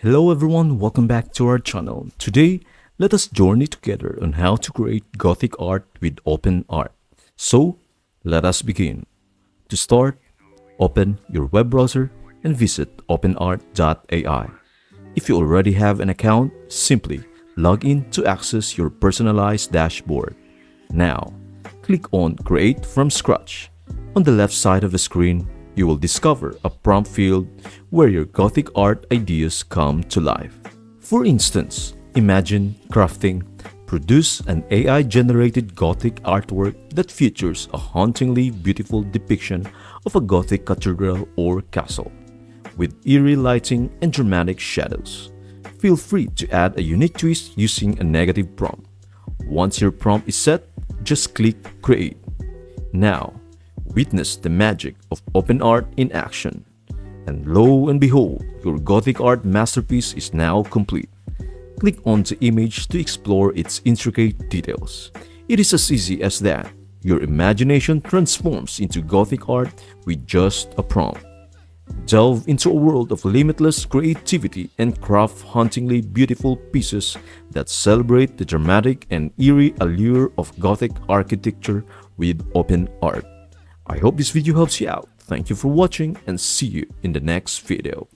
Hello everyone, welcome back to our channel. Today, let us journey together on how to create Gothic art with OpenArt. So, let us begin. To start, open your web browser and visit openart.ai. If you already have an account, simply log in to access your personalized dashboard. Now, click on Create from Scratch. On the left side of the screen, you will discover a prompt field where your Gothic art ideas come to life. For instance, imagine crafting, produce an AI-generated Gothic artwork that features a hauntingly beautiful depiction of a Gothic cathedral or castle, with eerie lighting and dramatic shadows. Feel free to add a unique twist using a negative prompt. Once your prompt is set, just click Create. Now, witness the magic of OpenArt in action. And lo and behold, your Gothic art masterpiece is now complete. Click on the image to explore its intricate details. It is as easy as that. Your imagination transforms into Gothic art with just a prompt. Delve into a world of limitless creativity and craft hauntingly beautiful pieces that celebrate the dramatic and eerie allure of Gothic architecture with OpenArt. I hope this video helps you out. Thank you for watching and see you in the next video.